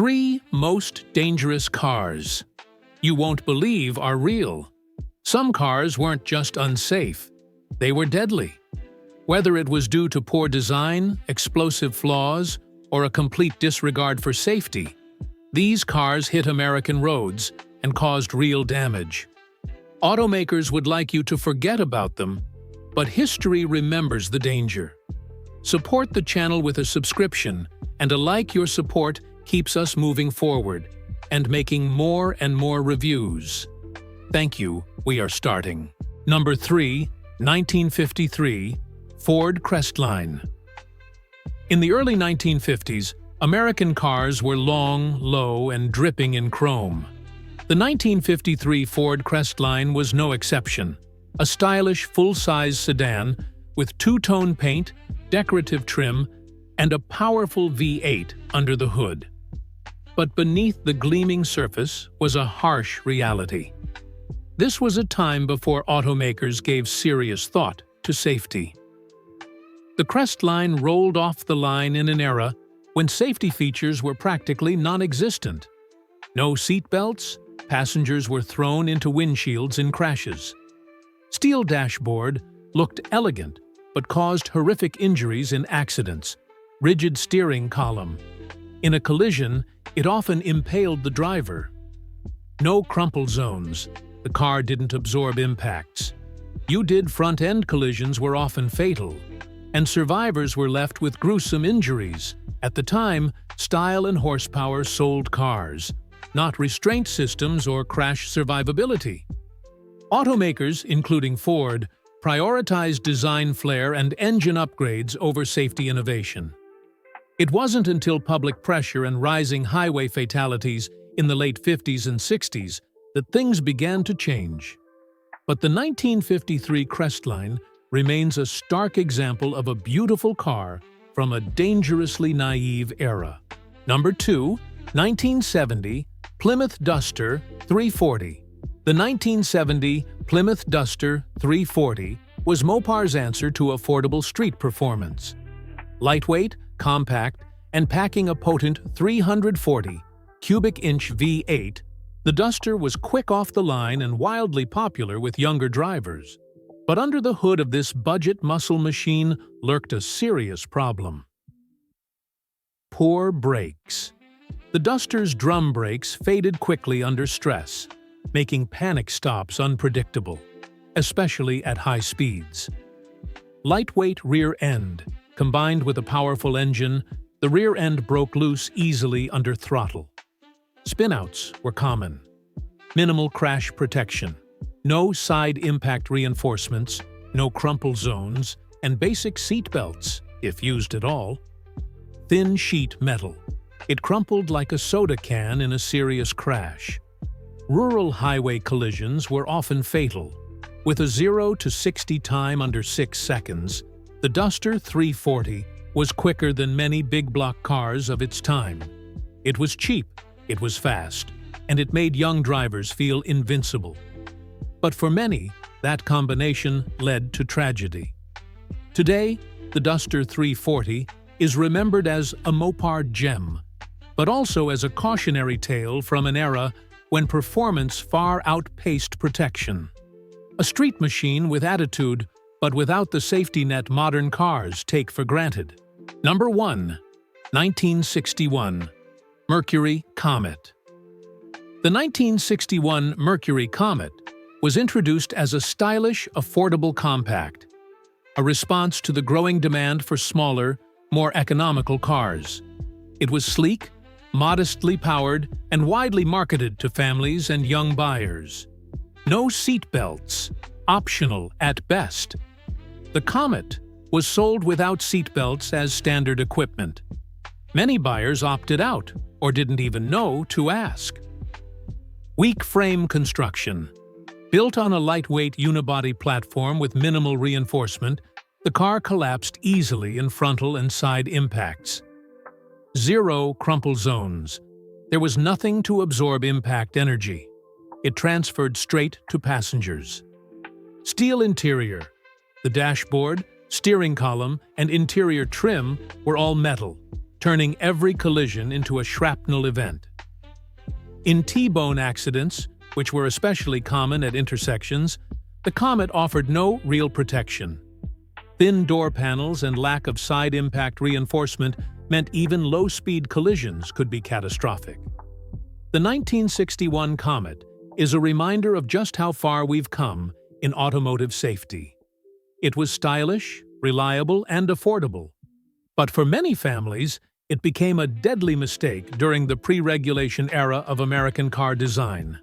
3 most dangerous cars you won't believe are real. Some cars weren't just unsafe, they were deadly. Whether it was due to poor design, explosive flaws, or a complete disregard for safety, these cars hit American roads and caused real damage. Automakers would like you to forget about them, but history remembers the danger. Support the channel with a subscription, and a like. Your support keeps us moving forward and making more and more reviews. Thank you. We are starting. Number 3, 1953, Ford Crestline. In the early 1950s, American cars were long, low, and dripping in chrome. The 1953 Ford Crestline was no exception. A stylish, full-size sedan with two-tone paint, decorative trim, and a powerful V8 under the hood. But beneath the gleaming surface was a harsh reality. This was a time before automakers gave serious thought to safety. The Crestline rolled off the line in an era when safety features were practically non-existent. No seatbelts, passengers were thrown into windshields in crashes. Steel dashboard looked elegant but caused horrific injuries in accidents. Rigid steering column. In a collision, it often impaled the driver. No crumple zones. The car didn't absorb impacts. Front-end collisions were often fatal, and survivors were left with gruesome injuries. At the time, style and horsepower sold cars, not restraint systems or crash survivability. Automakers, including Ford, prioritized design flair and engine upgrades over safety innovation. It wasn't until public pressure and rising highway fatalities in the late 50s and 60s that things began to change. But the 1953 Crestline remains a stark example of a beautiful car from a dangerously naive era. Number 2, 1970, Plymouth Duster 340. The 1970 Plymouth Duster 340 was Mopar's answer to affordable street performance. Lightweight, compact, and packing a potent 340 cubic inch V8, the Duster was quick off the line and wildly popular with younger drivers. But under the hood of this budget muscle machine lurked a serious problem. Poor brakes. The Duster's drum brakes faded quickly under stress, making panic stops unpredictable, especially at high speeds. Lightweight rear end. Combined with a powerful engine, the rear end broke loose easily under throttle. Spinouts were common. Minimal crash protection. No side impact reinforcements, no crumple zones, and basic seat belts, if used at all. Thin sheet metal. It crumpled like a soda can in a serious crash. Rural highway collisions were often fatal. With a 0 to 60 time under 6 seconds, the Duster 340 was quicker than many big block cars of its time. It was cheap, it was fast, and it made young drivers feel invincible. But for many, that combination led to tragedy. Today, the Duster 340 is remembered as a Mopar gem, but also as a cautionary tale from an era when performance far outpaced protection. A street machine with attitude, but without the safety net modern cars take for granted. Number 1, 1961, Mercury Comet. The 1961 Mercury Comet was introduced as a stylish, affordable compact, a response to the growing demand for smaller, more economical cars. It was sleek, modestly powered, and widely marketed to families and young buyers. No seat belts, optional at best. The Comet was sold without seat belts as standard equipment. Many buyers opted out or didn't even know to ask. Weak frame construction. Built on a lightweight unibody platform with minimal reinforcement, the car collapsed easily in frontal and side impacts. 0 crumple zones. There was nothing to absorb impact energy. It transferred straight to passengers. Steel interior. The dashboard, steering column, and interior trim were all metal. turning every collision into a shrapnel event. In T-bone accidents, which were especially common at intersections, the Comet offered no real protection. Thin door panels and lack of side impact reinforcement meant even low-speed collisions could be catastrophic. The 1961 Comet is a reminder of just how far we've come in automotive safety. It was stylish, reliable, and affordable. But for many families, it became a deadly mistake during the pre-regulation era of American car design.